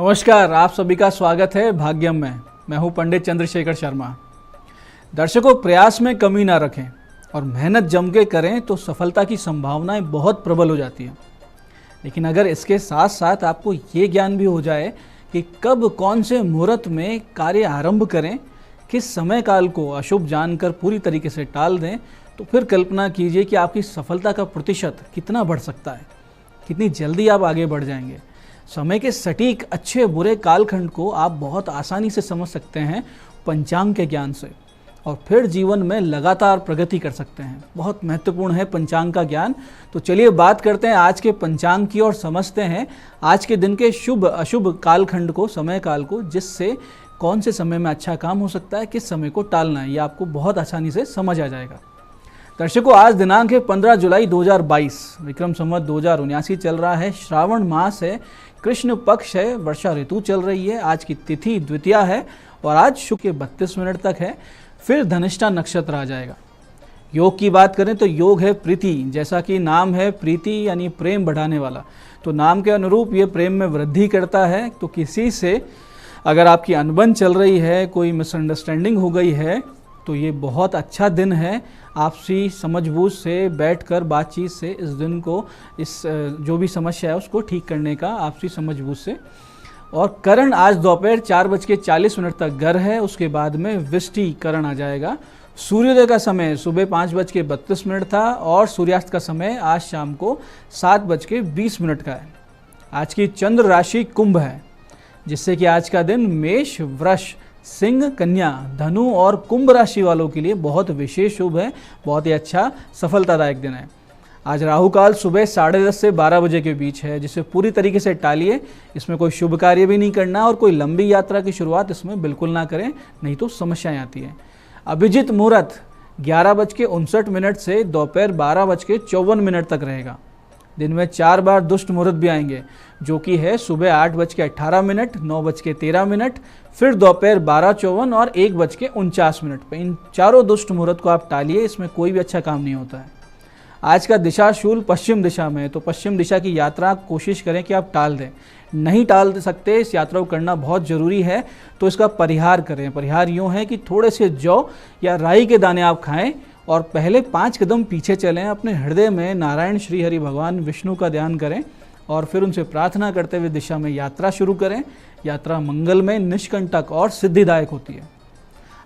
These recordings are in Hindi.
नमस्कार, आप सभी का स्वागत है भाग्यम में। मैं हूं पंडित चंद्रशेखर शर्मा। दर्शकों, प्रयास में कमी ना रखें और मेहनत जम के करें तो सफलता की संभावनाएं बहुत प्रबल हो जाती हैं। लेकिन अगर इसके साथ साथ आपको ये ज्ञान भी हो जाए कि कब कौन से मुहूर्त में कार्य आरंभ करें, किस समय काल को अशुभ जानकर पूरी तरीके से टाल दें, तो फिर कल्पना कीजिए कि आपकी सफलता का प्रतिशत कितना बढ़ सकता है, कितनी जल्दी आप आगे बढ़ जाएंगे। समय के सटीक अच्छे बुरे कालखंड को आप बहुत आसानी से समझ सकते हैं पंचांग के ज्ञान से, और फिर जीवन में लगातार प्रगति कर सकते हैं। बहुत महत्वपूर्ण है पंचांग का ज्ञान। तो चलिए बात करते हैं आज के पंचांग की और समझते हैं आज के दिन के शुभ अशुभ कालखंड को, समय काल को, जिससे कौन से समय में अच्छा काम हो सकता है, किस समय को टालना है, ये आपको बहुत आसानी से समझ आ जाएगा। दर्शकों, आज दिनांक है 15 जुलाई 2022, विक्रम संवत 2079 चल रहा है। श्रावण मास है, कृष्ण पक्ष है, वर्षा ऋतु चल रही है। आज की तिथि द्वितीया है और आज शुक्र के 32 मिनट तक है, फिर धनिष्ठा नक्षत्र आ जाएगा। योग की बात करें तो योग है प्रीति, जैसा कि नाम है प्रीति यानी प्रेम बढ़ाने वाला, तो नाम के अनुरूप ये प्रेम में वृद्धि करता है। तो किसी से अगर आपकी अनबन चल रही है, कोई मिसअंडरस्टैंडिंग हो गई है, तो ये बहुत अच्छा दिन है आपसी समझबूझ से बैठकर बातचीत से इस दिन को, इस जो भी समस्या है उसको ठीक करने का आपसी समझबूझ से। और करण आज दोपहर 4:40 तक गर है, उसके बाद में विष्टि करण आ जाएगा। सूर्योदय का समय सुबह 5:32 था और सूर्यास्त का समय आज शाम को 7:20 का है। आज की चंद्र राशि कुंभ है, जिससे कि आज का दिन मेष, वृष, सिंह, कन्या, धनु और कुंभ राशि वालों के लिए बहुत विशेष शुभ है, बहुत ही अच्छा सफलतादायक दिन है। आज राहु काल सुबह 10:30 से 12 बजे के बीच है, जिसे पूरी तरीके से टालिए। इसमें कोई शुभ कार्य भी नहीं करना और कोई लंबी यात्रा की शुरुआत इसमें बिल्कुल ना करें, नहीं तो समस्याएं आती हैं। अभिजीत मुहूर्त 11:59 से दोपहर 12:54 तक रहेगा। दिन में 4 बार दुष्ट मुहूर्त भी आएंगे, जो कि है सुबह 8:18, 9:13, फिर दोपहर 12:54 और 1:49 पे। इन चारों दुष्ट मुहूर्त को आप टालिए, इसमें कोई भी अच्छा काम नहीं होता है। आज का दिशाशूल पश्चिम दिशा में है, तो पश्चिम दिशा की यात्रा कोशिश करें कि आप टाल दें। नहीं टाल सकते, इस यात्रा को करना बहुत ज़रूरी है, तो इसका परिहार करें। परिहार यूँ है कि थोड़े से जौ या राई के दाने आप खाएं और पहले 5 कदम पीछे चलें। अपने हृदय में नारायण श्री हरि भगवान विष्णु का ध्यान करें और फिर उनसे प्रार्थना करते हुए दिशा में यात्रा शुरू करें। यात्रा मंगलमय, निष्कंटक और सिद्धिदायक होती है।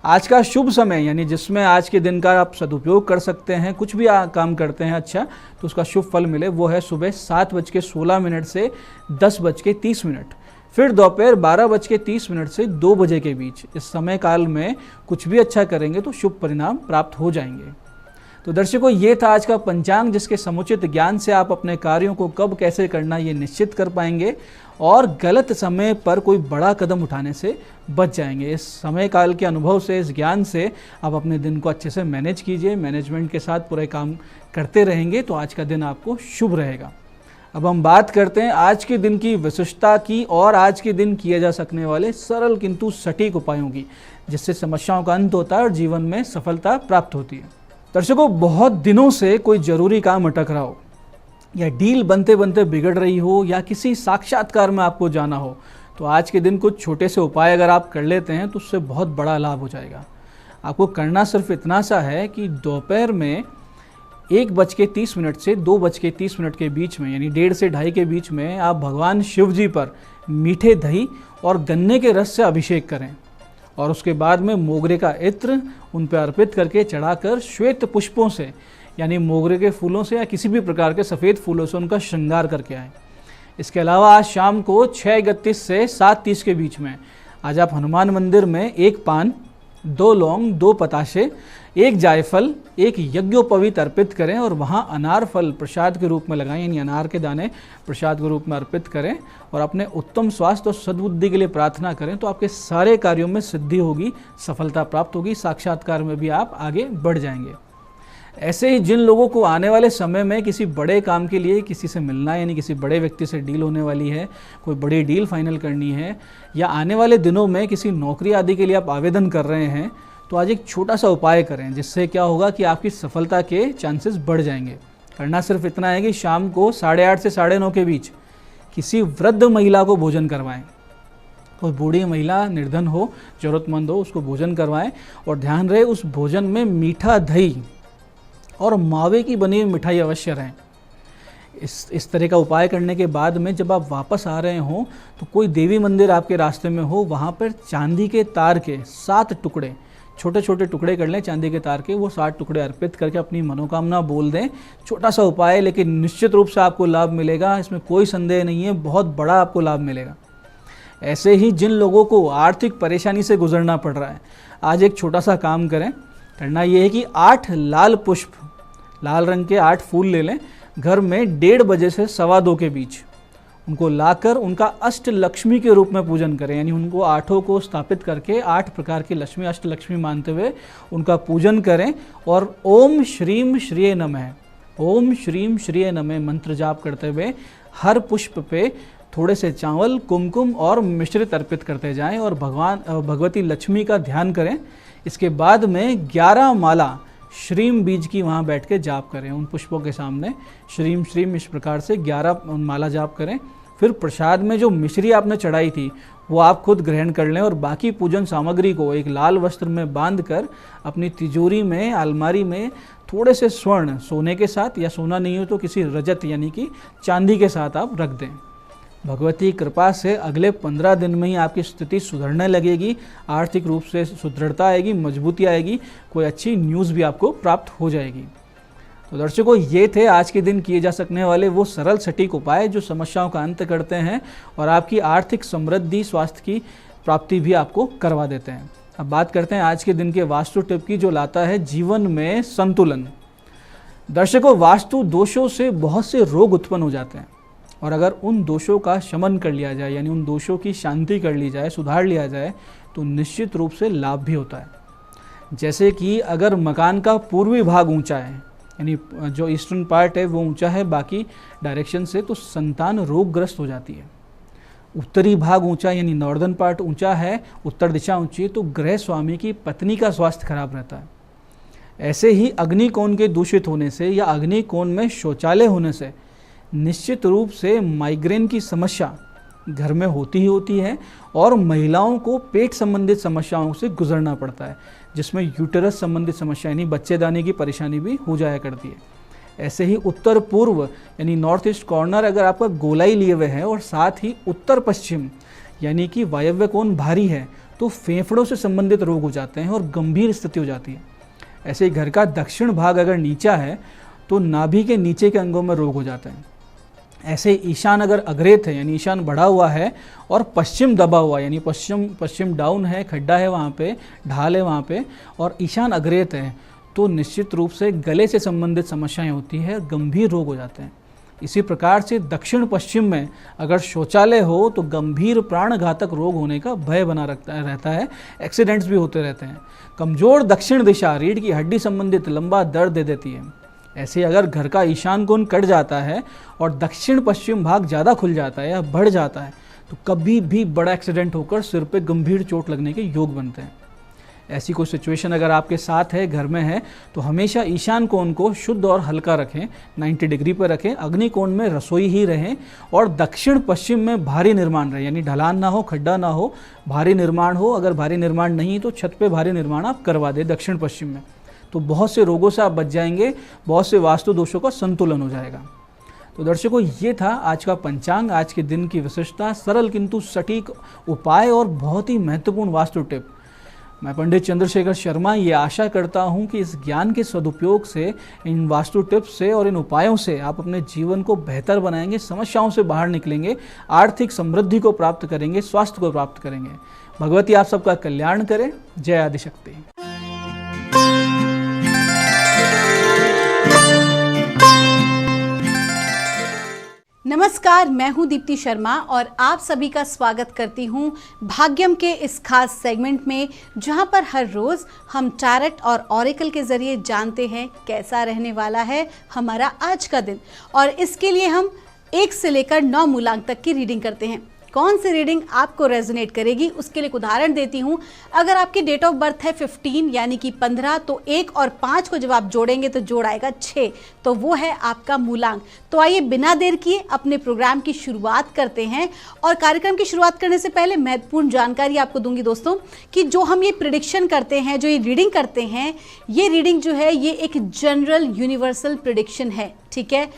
आज का शुभ समय, यानी जिसमें आज के दिन का आप सदुपयोग कर सकते हैं, कुछ भी काम करते हैं अच्छा तो उसका शुभ फल मिले, वो है सुबह 7:16 से 10:30, फिर दोपहर 12:30 से 2 बजे के बीच। इस समय काल में कुछ भी अच्छा करेंगे तो शुभ परिणाम प्राप्त हो जाएंगे। तो दर्शकों, ये था आज का पंचांग, जिसके समुचित ज्ञान से आप अपने कार्यों को कब कैसे करना ये निश्चित कर पाएंगे और गलत समय पर कोई बड़ा कदम उठाने से बच जाएंगे। इस समय काल के अनुभव से, इस ज्ञान से आप अपने दिन को अच्छे से मैनेज कीजिए। मैनेजमेंट के साथ पूरे काम करते रहेंगे तो आज का दिन आपको शुभ रहेगा। अब हम बात करते हैं आज के दिन की विशिष्टता की और आज के दिन किए जा सकने वाले सरल किंतु सटीक उपायों की, जिससे समस्याओं का अंत होता है और जीवन में सफलता प्राप्त होती है। दर्शकों, बहुत दिनों से कोई जरूरी काम अटक रहा हो या डील बनते बनते बिगड़ रही हो या किसी साक्षात्कार में आपको जाना हो, तो आज के दिन कुछ छोटे से उपाय अगर आप कर लेते हैं तो उससे बहुत बड़ा लाभ हो जाएगा। आपको करना सिर्फ इतना सा है कि दोपहर में 1:30 से 2:30 के बीच में, यानी 1:30 से 2:30 के बीच में, आप भगवान शिव जी पर मीठे दही और गन्ने के रस से अभिषेक करें और उसके बाद में मोगरे का इत्र उन पर अर्पित करके चढ़ाकर श्वेत पुष्पों से, यानी मोगरे के फूलों से या किसी भी प्रकार के सफ़ेद फूलों से उनका श्रृंगार करके आएँ। इसके अलावा आज शाम को 6:31 से 7:30 के बीच में आज आप हनुमान मंदिर में 1 पान, 2 लौंग, 2 पताशे, 1 जायफल, 1 यज्ञोपवीत अर्पित करें और वहाँ अनार फल प्रसाद के रूप में लगाएं, यानी अनार के दाने प्रसाद के रूप में अर्पित करें और अपने उत्तम स्वास्थ्य और सद्बुद्धि के लिए प्रार्थना करें। तो आपके सारे कार्यों में सिद्धि होगी, सफलता प्राप्त होगी, साक्षात्कार में भी आप आगे बढ़ जाएंगे। ऐसे ही जिन लोगों को आने वाले समय में किसी बड़े काम के लिए किसी से मिलना है, यानी किसी बड़े व्यक्ति से डील होने वाली है, कोई बड़ी डील फाइनल करनी है, या आने वाले दिनों में किसी नौकरी आदि के लिए आप आवेदन कर रहे हैं, तो आज एक छोटा सा उपाय करें, जिससे क्या होगा कि आपकी सफलता के चांसेस बढ़ जाएंगे। करना सिर्फ इतना है कि शाम को 8:30 से 9:30 के बीच किसी वृद्ध महिला को भोजन करवाएं। और बूढ़ी महिला निर्धन हो, ज़रूरतमंद हो, उसको भोजन करवाएं। और ध्यान रहे उस भोजन में मीठा दही और मावे की बनी हुई मिठाई अवश्य रहें। इस तरह का उपाय करने के बाद में जब आप वापस आ रहे हों तो कोई देवी मंदिर आपके रास्ते में हो, वहाँ पर चांदी के तार के 7 टुकड़े, छोटे छोटे टुकड़े कर लें चांदी के तार के, वो 7 टुकड़े अर्पित करके अपनी मनोकामना बोल दें। छोटा सा उपाय है लेकिन निश्चित रूप से आपको लाभ मिलेगा, इसमें कोई संदेह नहीं है, बहुत बड़ा आपको लाभ मिलेगा। ऐसे ही जिन लोगों को आर्थिक परेशानी से गुजरना पड़ रहा है, आज एक छोटा सा काम करें। करना ये है कि 8 लाल पुष्प, लाल रंग के 8 फूल ले लें, घर में 1:30 बजे से 2:15 के बीच उनको लाकर उनका अष्ट लक्ष्मी के रूप में पूजन करें। यानी उनको 8 को स्थापित करके 8 प्रकार की लक्ष्मी, अष्ट लक्ष्मी मानते हुए उनका पूजन करें। और ओम श्रीम श्रीये नमः, ओम श्रीम श्रीये नमः मंत्र जाप करते हुए हर पुष्प पे थोड़े से चावल, कुमकुम और मिश्रित अर्पित करते जाएं और भगवती लक्ष्मी का ध्यान करें। इसके बाद में 11 माला श्रीम बीज की वहाँ बैठ के जाप करें। उन पुष्पों के सामने श्रीम श्रीम इस प्रकार से 11 माला जाप करें। फिर प्रसाद में जो मिश्री आपने चढ़ाई थी वो आप खुद ग्रहण कर लें और बाकी पूजन सामग्री को एक लाल वस्त्र में बांध कर अपनी तिजोरी में, अलमारी में थोड़े से स्वर्ण, सोने के साथ या सोना नहीं हो तो किसी रजत यानी कि चांदी के साथ आप रख दें। भगवती कृपा से अगले 15 दिन में ही आपकी स्थिति सुधरने लगेगी, आर्थिक रूप से सुदृढ़ता आएगी, मजबूती आएगी, कोई अच्छी न्यूज़ भी आपको प्राप्त हो जाएगी। तो दर्शकों, ये थे आज के दिन किए जा सकने वाले वो सरल सटीक उपाय जो समस्याओं का अंत करते हैं और आपकी आर्थिक समृद्धि, स्वास्थ्य की प्राप्ति भी आपको करवा देते हैं। अब बात करते हैं आज के दिन के वास्तु टिप की, जो लाता है जीवन में संतुलन। दर्शकों, वास्तु दोषों से बहुत से रोग उत्पन्न हो जाते हैं और अगर उन दोषों का शमन कर लिया जाए, यानी उन दोषों की शांति कर ली जाए, सुधार लिया जाए, तो निश्चित रूप से लाभ भी होता है। जैसे कि अगर मकान का पूर्वी भाग ऊंचा है, यानी जो ईस्टर्न पार्ट है वो ऊंचा है बाकी डायरेक्शन से, तो संतान रोगग्रस्त हो जाती है। उत्तरी भाग ऊंचा यानी नॉर्दर्न पार्ट ऊंचा है, उत्तर दिशा ऊंची है, तो गृह स्वामी की पत्नी का स्वास्थ्य खराब रहता है। ऐसे ही अग्निकोण के दूषित होने से या अग्निकोण में शौचालय होने से निश्चित रूप से माइग्रेन की समस्या घर में होती ही होती है और महिलाओं को पेट संबंधित समस्याओं से गुजरना पड़ता है, जिसमें यूटेरस संबंधित समस्या यानी बच्चेदानी की परेशानी भी हो जाया करती है। ऐसे ही उत्तर पूर्व यानी नॉर्थ ईस्ट कॉर्नर अगर आपका गोलाई लिए हुए है और साथ ही उत्तर पश्चिम यानी कि वायव्य कोण भारी है, तो फेफड़ों से संबंधित रोग हो जाते हैं और गंभीर स्थिति हो जाती है। ऐसे ही घर का दक्षिण भाग अगर नीचा है तो नाभि के नीचे के अंगों में रोग हो जाते हैं। ऐसे ईशान अगर अग्रेत है यानी ईशान बढ़ा हुआ है और पश्चिम दबा हुआ यानी पश्चिम डाउन है, खड्डा है वहाँ पे, ढाल है वहाँ पे, और ईशान अग्रेत है, तो निश्चित रूप से गले से संबंधित समस्याएं होती है, गंभीर रोग हो जाते हैं। इसी प्रकार से दक्षिण पश्चिम में अगर शौचालय हो तो गंभीर प्राणघातक रोग होने का भय बना रहता है, एक्सीडेंट्स भी होते रहते हैं। कमजोर दक्षिण दिशा रीढ़ की हड्डी संबंधित लंबा दर्द दे देती है। ऐसे अगर घर का ईशान कोण कट जाता है और दक्षिण पश्चिम भाग ज़्यादा खुल जाता है या बढ़ जाता है, तो कभी भी बड़ा एक्सीडेंट होकर सिर पे गंभीर चोट लगने के योग बनते हैं। ऐसी कोई सिचुएशन अगर आपके साथ है, घर में है, तो हमेशा ईशान कोण को शुद्ध और हल्का रखें, 90 डिग्री पर रखें, अग्नि कोण में रसोई ही रहें और दक्षिण पश्चिम में भारी निर्माण रहे, यानी ढलान ना हो, खड्डा ना हो, भारी निर्माण हो। अगर भारी निर्माण नहीं तो छत पे भारी निर्माण आप करवा दें दक्षिण पश्चिम में, तो बहुत से रोगों से आप बच जाएंगे, बहुत से वास्तु दोषों का संतुलन हो जाएगा। तो दर्शकों, ये था आज का पंचांग, आज के दिन की विशेषता, सरल किंतु सटीक उपाय और बहुत ही महत्वपूर्ण वास्तु टिप। मैं पंडित चंद्रशेखर शर्मा ये आशा करता हूँ कि इस ज्ञान के सदुपयोग से, इन वास्तु टिप्स से और इन उपायों से आप अपने जीवन को बेहतर बनाएंगे, समस्याओं से बाहर निकलेंगे, आर्थिक समृद्धि को प्राप्त करेंगे, स्वास्थ्य को प्राप्त करेंगे। भगवती आप सबका कल्याण करे। जय आदिशक्ति। नमस्कार, मैं हूं दीप्ति शर्मा और आप सभी का स्वागत करती हूं भाग्यम के इस खास सेगमेंट में, जहां पर हर रोज हम टैरेट और ऑरेकल के जरिए जानते हैं कैसा रहने वाला है हमारा आज का दिन। और इसके लिए हम 1 से लेकर 9 मूलांक तक की रीडिंग करते हैं। कौन सी रीडिंग आपको रेजोनेट करेगी उसके लिए एक उदाहरण देती हूँ। अगर आपकी डेट ऑफ बर्थ है 15 यानी कि 15, तो 1 और 5 को जब आप जोड़ेंगे तो जोड़ आएगा 6, तो वो है आपका मूलांक। तो आइए बिना देर किए अपने प्रोग्राम की शुरुआत करते हैं। और कार्यक्रम की शुरुआत करने से पहले महत्वपूर्ण जानकारी आपको दूंगी दोस्तों कि जो हम ये प्रिडिक्शन करते हैं, जो ये रीडिंग करते हैं, ये रीडिंग जो है ये एक जनरल यूनिवर्सल प्रिडिक्शन है, ठीक है।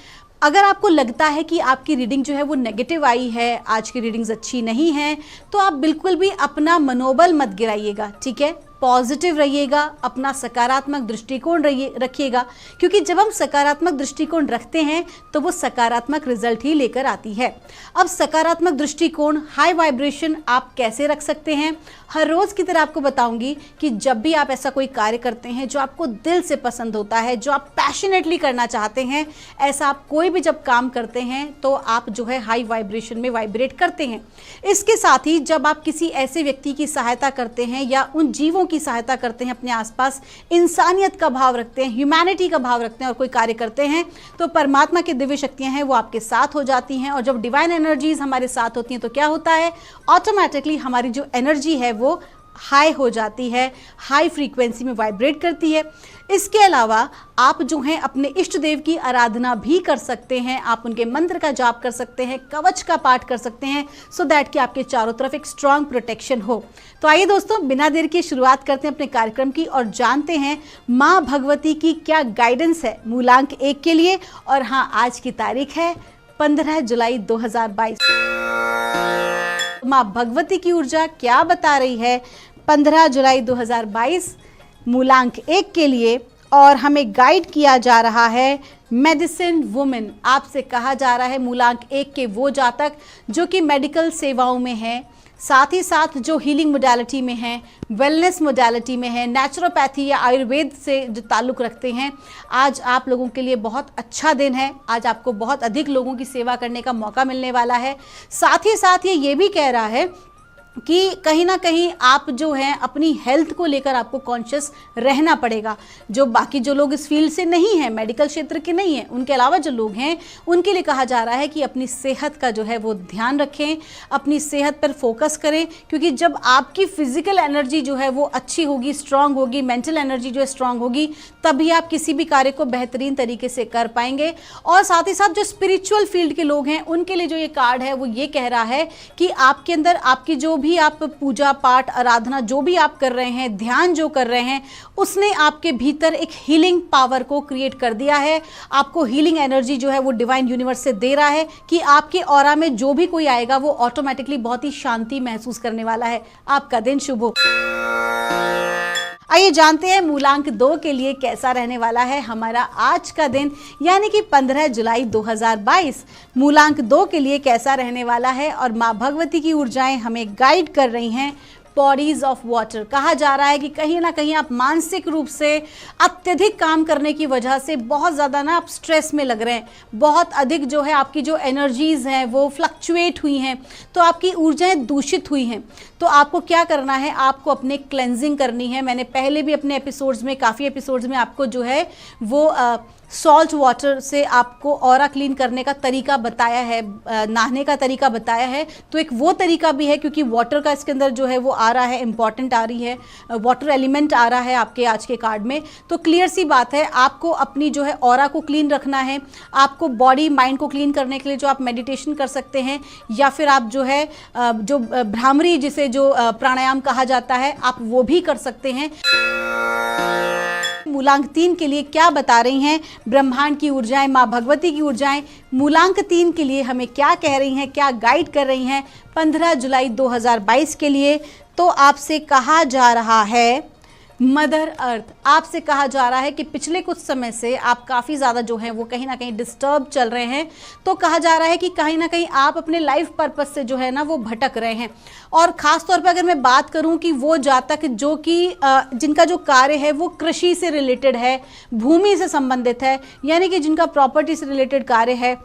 अगर आपको लगता है कि आपकी रीडिंग जो है वो नेगेटिव आई है, आज की रीडिंग्स अच्छी नहीं है, तो आप बिल्कुल भी अपना मनोबल मत गिराइएगा, ठीक है। पॉजिटिव रहिएगा, अपना सकारात्मक दृष्टिकोण रखिएगा, क्योंकि जब हम सकारात्मक दृष्टिकोण रखते हैं तो वो सकारात्मक रिजल्ट ही लेकर आती है। अब सकारात्मक दृष्टिकोण, हाई वाइब्रेशन आप कैसे रख सकते हैं, हर रोज़ की तरह आपको बताऊंगी कि जब भी आप ऐसा कोई कार्य करते हैं जो आपको दिल से पसंद होता है, जो आप पैशनेटली करना चाहते हैं, ऐसा आप कोई भी जब काम करते हैं तो आप जो है हाई वाइब्रेशन में वाइब्रेट करते हैं। इसके साथ ही जब आप किसी ऐसे व्यक्ति की सहायता करते हैं या उन जीवों की सहायता करते हैं, अपने आसपास इंसानियत का भाव रखते हैं, ह्यूमैनिटी का भाव रखते हैं और कोई कार्य करते हैं, तो परमात्मा की दिव्य शक्तियां हैं वो आपके साथ हो जाती हैं। और जब डिवाइन एनर्जीज हमारे साथ होती हैं तो क्या होता है, ऑटोमेटिकली हमारी जो एनर्जी है वो हाई हो जाती है, हाई फ्रीक्वेंसी में वाइब्रेट करती है। इसके अलावा आप जो हैं अपने इष्ट देव की आराधना भी कर सकते हैं, आप उनके मंत्र का जाप कर सकते हैं, कवच का पाठ कर सकते हैं, सो दैट कि आपके चारों तरफ एक स्ट्रांग प्रोटेक्शन हो। तो आइए दोस्तों बिना देर की शुरुआत करते हैं अपने कार्यक्रम की और जानते हैं माँ भगवती की क्या गाइडेंस है मूलांक 1 के लिए। और हाँ, आज की तारीख है 15 जुलाई 2022। माँ भगवती की ऊर्जा क्या बता रही है 15 जुलाई 2022 मूलांक 1 के लिए। और हमें गाइड किया जा रहा है मेडिसिन वुमेन। आपसे कहा जा रहा है मूलांक 1 के वो जातक जो कि मेडिकल सेवाओं में हैं, साथ ही साथ जो हीलिंग मोडालिटी में हैं, वेलनेस मोडालिटी में हैं, नेचुरोपैथी या आयुर्वेद से जो ताल्लुक़ रखते हैं, आज आप लोगों के लिए बहुत अच्छा दिन है। आज आपको बहुत अधिक लोगों की सेवा करने का मौका मिलने वाला है। साथ ही साथ ये भी कह रहा है कि कहीं ना कहीं आप जो हैं अपनी हेल्थ को लेकर आपको कॉन्शियस रहना पड़ेगा। जो बाकी जो लोग इस फील्ड से नहीं हैं, मेडिकल क्षेत्र के नहीं हैं, उनके अलावा जो लोग हैं उनके लिए कहा जा रहा है कि अपनी सेहत का जो है वो ध्यान रखें, अपनी सेहत पर फोकस करें, क्योंकि जब आपकी फिजिकल एनर्जी जो है वो अच्छी होगी, स्ट्रांग होगी, मेंटल एनर्जी जो है स्ट्रांग होगी, तभी आप किसी भी कार्य को बेहतरीन तरीके से कर पाएंगे। और साथ ही साथ जो स्पिरिचुअल फील्ड के लोग हैं उनके लिए जो ये कार्ड है वो ये कह रहा है कि आपके अंदर आपकी जो भी आप पूजा पाठ आराधना जो भी आप कर रहे हैं, ध्यान जो कर रहे हैं, उसने आपके भीतर एक हीलिंग पावर को क्रिएट कर दिया है। आपको हीलिंग एनर्जी जो है वो डिवाइन यूनिवर्स से दे रहा है कि आपके ऑरा में जो भी कोई आएगा वो ऑटोमेटिकली बहुत ही शांति महसूस करने वाला है। आपका दिन शुभ हो। आइए जानते हैं मूलांक 2 के लिए कैसा रहने वाला है हमारा आज का दिन, यानी कि 15 जुलाई 2022 मूलांक 2 के लिए कैसा रहने वाला है। और माँ भगवती की ऊर्जाएं हमें गाइड कर रही हैं बॉडीज ऑफ वाटर। कहा जा रहा है कि कहीं ना कहीं आप मानसिक रूप से अत्यधिक काम करने की वजह से बहुत ज़्यादा ना आप स्ट्रेस में लग रहे हैं, बहुत अधिक जो है आपकी जो एनर्जीज़ हैं वो फ्लक्चुएट हुई हैं, तो आपकी ऊर्जाएं दूषित हुई हैं। तो आपको क्या करना है, आपको अपने क्लेंजिंग करनी है। मैंने पहले भी अपने एपिसोड्स में, काफ़ी एपिसोड्स में आपको जो है वो सॉल्ट वाटर से आपको ऑरा क्लीन करने का तरीका बताया है, नहाने का तरीका बताया है। तो एक वो तरीका भी है, क्योंकि वाटर का इसके अंदर जो है वो आ रहा है, इंपॉर्टेंट आ रही है, वाटर एलिमेंट आ रहा है आपके आज के कार्ड में। तो क्लियर सी बात है, आपको अपनी जो है ऑरा को क्लीन रखना है। आपको बॉडी माइंड को क्लीन करने के लिए जो आप मेडिटेशन कर सकते हैं, या फिर आप जो है जो भ्रामरी जिसे जो प्राणायाम कहा जाता है, आप वो भी कर सकते हैं। मूलांक 3 के लिए क्या बता रही हैं ब्रह्मांड की ऊर्जाएं, माँ भगवती की ऊर्जाएं मूलांक 3 के लिए हमें क्या कह रही हैं, क्या गाइड कर रही हैं 15 जुलाई 2022 के लिए। तो आपसे कहा जा रहा है मदर अर्थ, आपसे कहा जा रहा है कि पिछले कुछ समय से आप काफ़ी ज़्यादा जो है वो कहीं ना कहीं डिस्टर्ब चल रहे हैं। तो कहा जा रहा है कि कहीं ना कहीं आप अपने लाइफ पर्पस से जो है ना वो भटक रहे हैं। और ख़ास तौर पे अगर मैं बात करूं कि वो जातक जो कि जिनका जो कार्य है वो कृषि से रिलेटेड है, भूमि से संबंधित है, यानी कि जिनका प्रॉपर्टी से रिलेटेड कार्य है,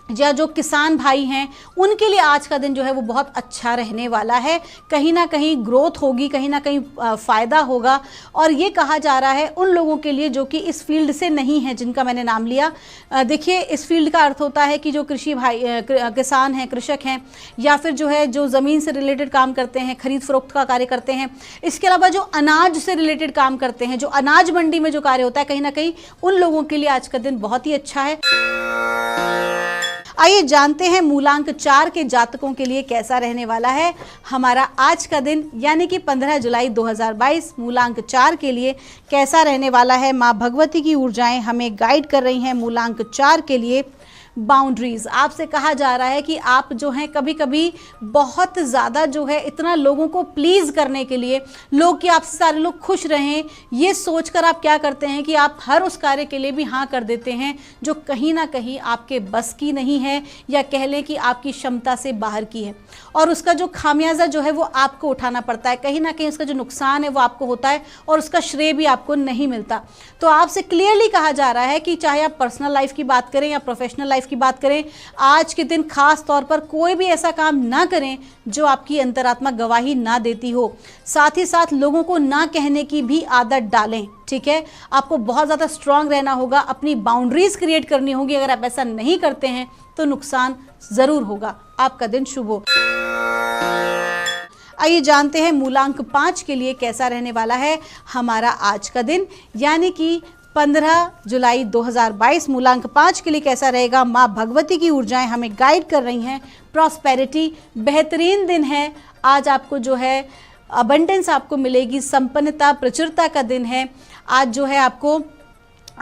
या जो किसान भाई हैं उनके लिए आज का दिन जो है वो बहुत अच्छा रहने वाला है। कहीं ना कहीं ग्रोथ होगी, कहीं ना कहीं फ़ायदा होगा। और ये कहा जा रहा है उन लोगों के लिए जो कि इस फील्ड से नहीं है, जिनका मैंने नाम लिया। देखिए, इस फील्ड का अर्थ होता है कि जो कृषि भाई किसान हैं, कृषक हैं, या फिर जो है जो ज़मीन से रिलेटेड काम करते हैं, खरीद फरोख्त का कार्य करते हैं। इसके अलावा जो अनाज से रिलेटेड काम करते हैं, जो अनाज मंडी में जो कार्य होता है, कहीं ना कहीं उन लोगों के लिए आज का दिन बहुत ही अच्छा है। आइए जानते हैं मूलांक 4 के जातकों के लिए कैसा रहने वाला है हमारा आज का दिन, यानी कि 15 जुलाई 2022 मूलांक 4 के लिए कैसा रहने वाला है। माँ भगवती की ऊर्जाएं हमें गाइड कर रही हैं मूलांक 4 के लिए। बाउंड्रीज, आपसे कहा जा रहा है कि आप जो हैं कभी कभी बहुत ज़्यादा जो है इतना लोगों को प्लीज़ करने के लिए, लोग कि आपसे सारे लोग खुश रहें, ये सोचकर आप क्या करते हैं कि आप हर उस कार्य के लिए भी हाँ कर देते हैं जो कहीं ना कहीं आपके बस की नहीं है, या कह लें कि आपकी क्षमता से बाहर की है। और उसका जो खामियाजा जो है वो आपको उठाना पड़ता है, कहीं ना कहीं उसका जो नुकसान है वो आपको होता है और उसका श्रेय भी आपको नहीं मिलता। तो आपसे क्लियरली कहा जा रहा है कि चाहे आप पर्सनल लाइफ की बात करें या प्रोफेशनल लाइफ की बात करें, आज के दिन खास तौर पर कोई भी ऐसा काम ना करें जो आपकी अंतरात्मा गवाही ना देती हो। साथ ही साथ लोगों को ना कहने की भी आदत डालें, ठीक है। आपको बहुत ज़्यादा स्ट्रांग रहना होगा, अपनी बाउंड्रीज क्रिएट करनी होगी। अगर आप ऐसा नहीं करते हैं तो नुकसान ज़रूर होगा। आपका दिन शुभ हो। आइए जानते हैं मूलांक 5 के लिए कैसा रहने वाला है हमारा आज का दिन, यानी कि 15 जुलाई 2022 मूलांक 5 के लिए कैसा रहेगा। माँ भगवती की ऊर्जाएं हमें गाइड कर रही हैं प्रॉस्पेरिटी, बेहतरीन दिन है आज। आपको जो है अबंडेंस आपको मिलेगी, संपन्नता, प्रचुरता का दिन है आज। जो है आपको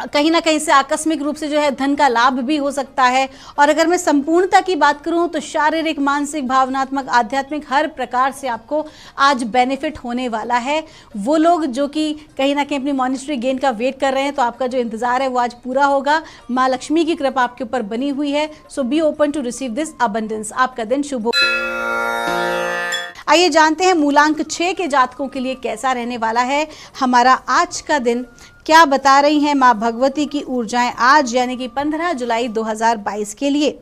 कहीं ना कहीं से आकस्मिक रूप से जो है धन का लाभ भी हो सकता है। और अगर मैं संपूर्णता की बात करूं तो शारीरिक, मानसिक, भावनात्मक, आध्यात्मिक हर प्रकार से आपको आज बेनिफिट होने वाला है। वो लोग जो कि कहीं ना कहीं अपनी मॉनेटरी गेन का वेट कर रहे हैं, तो आपका जो इंतजार है वो आज पूरा होगा। माँ लक्ष्मी की कृपा आपके ऊपर बनी हुई है। So be open to receive this abundance. आपका दिन शुभ हो। आइए जानते हैं मूलांक 6 के जातकों के लिए कैसा रहने वाला है हमारा आज का दिन। क्या बता रही हैं माँ भगवती की ऊर्जाएं आज, यानी कि 15 जुलाई 2022 के लिए।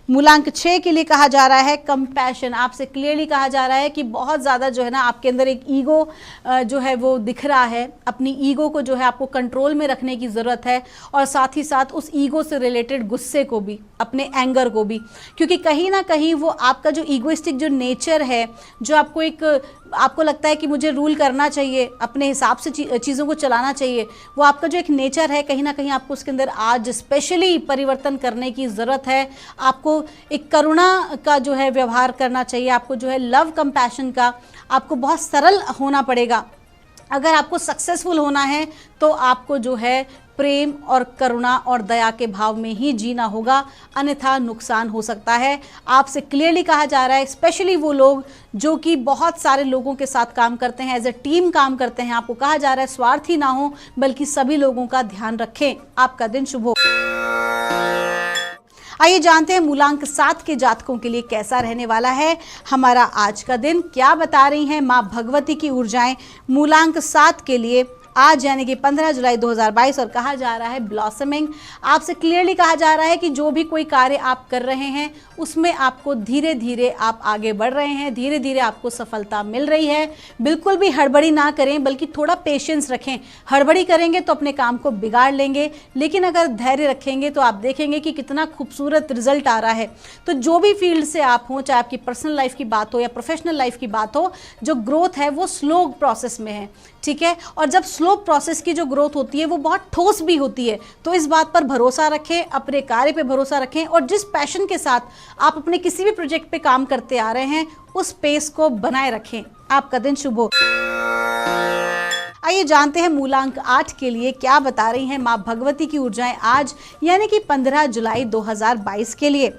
मूलांक 6 के लिए कहा जा रहा है कंपैशन। आपसे क्लियरली कहा जा रहा है कि बहुत ज़्यादा जो है ना आपके अंदर एक ईगो जो है वो दिख रहा है। अपनी ईगो को जो है आपको कंट्रोल में रखने की ज़रूरत है, और साथ ही साथ उस ईगो से रिलेटेड गुस्से को भी, अपने एंगर को भी, क्योंकि कहीं ना कहीं वो आपका जो ईगोइस्टिक जो नेचर है, जो आपको लगता है कि मुझे रूल करना चाहिए, अपने हिसाब से चीज़ों को चलाना चाहिए, वो आपका जो एक नेचर है, कहीं ना कहीं आपको उसके अंदर आज स्पेशली परिवर्तन करने की ज़रूरत है। आपको एक करुणा का जो है व्यवहार करना चाहिए, आपको जो है लव कंपैशन का, आपको बहुत सरल होना पड़ेगा। अगर आपको सक्सेसफुल होना है तो आपको जो है प्रेम और करुणा और दया के भाव में ही जीना होगा, अन्यथा नुकसान हो सकता है। आपसे क्लियरली कहा जा रहा है, स्पेशली वो लोग जो कि बहुत सारे लोगों के साथ काम करते हैं, एज ए टीम काम करते हैं, आपको कहा जा रहा है स्वार्थी ना हो बल्कि सभी लोगों का ध्यान रखें। आपका दिन शुभ हो। आइए जानते हैं मूलांक 7 के जातकों के लिए कैसा रहने वाला है हमारा आज का दिन। क्या बता रही हैं माँ भगवती की ऊर्जाएं मूलांक 7 के लिए आज, यानी कि 15 जुलाई 2022, और कहा जा रहा है ब्लॉसमिंग। आपसे क्लियरली कहा जा रहा है कि जो भी कोई कार्य आप कर रहे हैं उसमें आपको धीरे धीरे आप आगे बढ़ रहे हैं, धीरे धीरे आपको सफलता मिल रही है। बिल्कुल भी हड़बड़ी ना करें, बल्कि थोड़ा पेशेंस रखें। हड़बड़ी करेंगे तो अपने काम को बिगाड़ लेंगे, लेकिन अगर धैर्य रखेंगे तो आप देखेंगे कि कितना खूबसूरत रिजल्ट आ रहा है। तो जो भी फील्ड से आप हों, चाहे आपकी पर्सनल लाइफ की बात हो या प्रोफेशनल लाइफ की बात हो, जो ग्रोथ है वो स्लो प्रोसेस में है, ठीक है। और जब स्लो प्रोसेस की जो ग्रोथ होती है वो बहुत ठोस भी होती है। तो इस बात पर भरोसा रखें, अपने कार्य पे भरोसा रखें, और जिस पैशन के साथ आप अपने किसी भी प्रोजेक्ट पे काम करते आ रहे हैं उस पेस को बनाए रखें। आपका दिन शुभ हो। आइए जानते हैं मूलांक 8 के लिए क्या बता रही हैं माँ भगवती की ऊर्जाएं आज, यानी कि 15 जुलाई 2022 के लिए।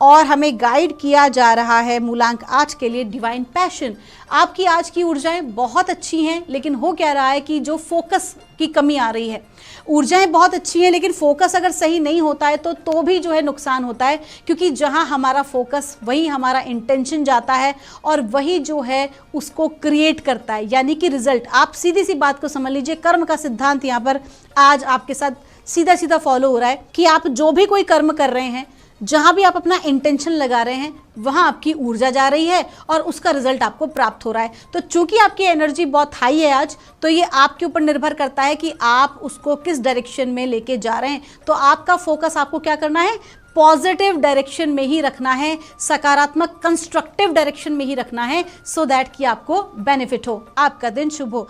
और हमें गाइड किया जा रहा है मूलांक 8 के लिए डिवाइन पैशन। आपकी आज की ऊर्जाएं बहुत अच्छी हैं, लेकिन हो क्या रहा है कि जो फोकस की कमी आ रही है। ऊर्जाएं बहुत अच्छी हैं, लेकिन फोकस अगर सही नहीं होता है तो भी जो है नुकसान होता है, क्योंकि जहां हमारा फोकस वही हमारा इंटेंशन जाता है और वही जो है उसको क्रिएट करता है, यानी कि रिजल्ट। आप सीधी सी बात को समझ लीजिए, कर्म का सिद्धांत यहाँ पर आज आपके साथ सीधा सीधा फॉलो हो रहा है कि आप जो भी कोई कर्म कर रहे हैं, जहां भी आप अपना इंटेंशन लगा रहे हैं वहां आपकी ऊर्जा जा रही है और उसका रिजल्ट आपको प्राप्त हो रहा है। तो चूंकि आपकी एनर्जी बहुत हाई है आज, तो ये आपके ऊपर निर्भर करता है कि आप उसको किस डायरेक्शन में लेके जा रहे हैं। तो आपका फोकस आपको क्या करना है, पॉजिटिव डायरेक्शन में ही रखना है, सकारात्मक कंस्ट्रक्टिव डायरेक्शन में ही रखना है, सो दैट कि आपको बेनिफिट हो, आपका दिन शुभ हो।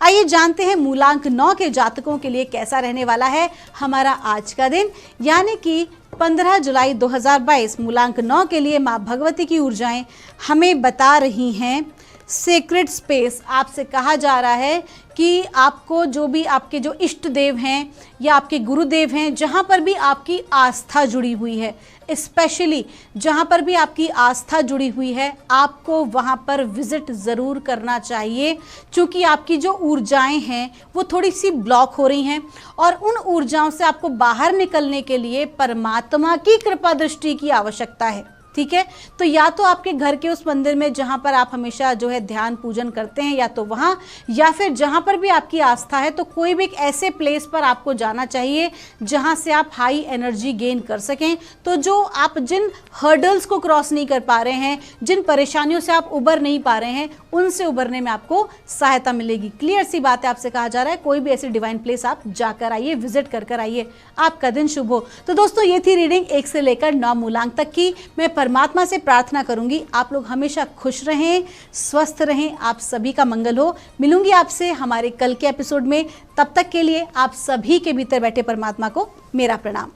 आइए जानते हैं मूलांक 9 के जातकों के लिए कैसा रहने वाला है हमारा आज का दिन, यानी कि 15 जुलाई 2022। मूलांक 9 के लिए माँ भगवती की ऊर्जाएं हमें बता रही हैं सेक्रेट स्पेस। आपसे कहा जा रहा है कि आपको जो भी आपके जो इष्ट देव हैं या आपके गुरुदेव हैं, जहाँ पर भी आपकी आस्था जुड़ी हुई है, स्पेशली जहाँ पर भी आपकी आस्था जुड़ी हुई है, आपको वहाँ पर विजिट ज़रूर करना चाहिए। क्योंकि आपकी जो ऊर्जाएं हैं वो थोड़ी सी ब्लॉक हो रही हैं और उन ऊर्जाओं से आपको बाहर निकलने के लिए परमात्मा की कृपा दृष्टि की आवश्यकता है। ठीक है, तो या तो आपके घर के उस मंदिर में जहाँ पर आप हमेशा जो है ध्यान पूजन करते हैं, या तो वहाँ, या फिर जहाँ पर भी आपकी आस्था है, तो कोई भी एक ऐसे प्लेस पर आपको जाना चाहिए जहाँ से आप हाई एनर्जी गेन कर सकें। तो जो आप जिन हर्डल्स को क्रॉस नहीं कर पा रहे हैं, जिन परेशानियों से आप उबर नहीं पा रहे हैं, उनसे उबरने में आपको सहायता मिलेगी। क्लियर सी बात है, आपसे कहा जा रहा है कोई भी ऐसी डिवाइन प्लेस आप जाकर आइए, विजिट कर आइए, आपका दिन शुभ हो। तो दोस्तों, ये थी रीडिंग 1 से लेकर 9 मूलांक तक की। मैं परमात्मा से प्रार्थना करूंगी आप लोग हमेशा खुश रहें, स्वस्थ रहें, आप सभी का मंगल हो। मिलूंगी आपसे हमारे कल के एपिसोड में। तब तक के लिए आप सभी के भीतर बैठे परमात्मा को मेरा प्रणाम।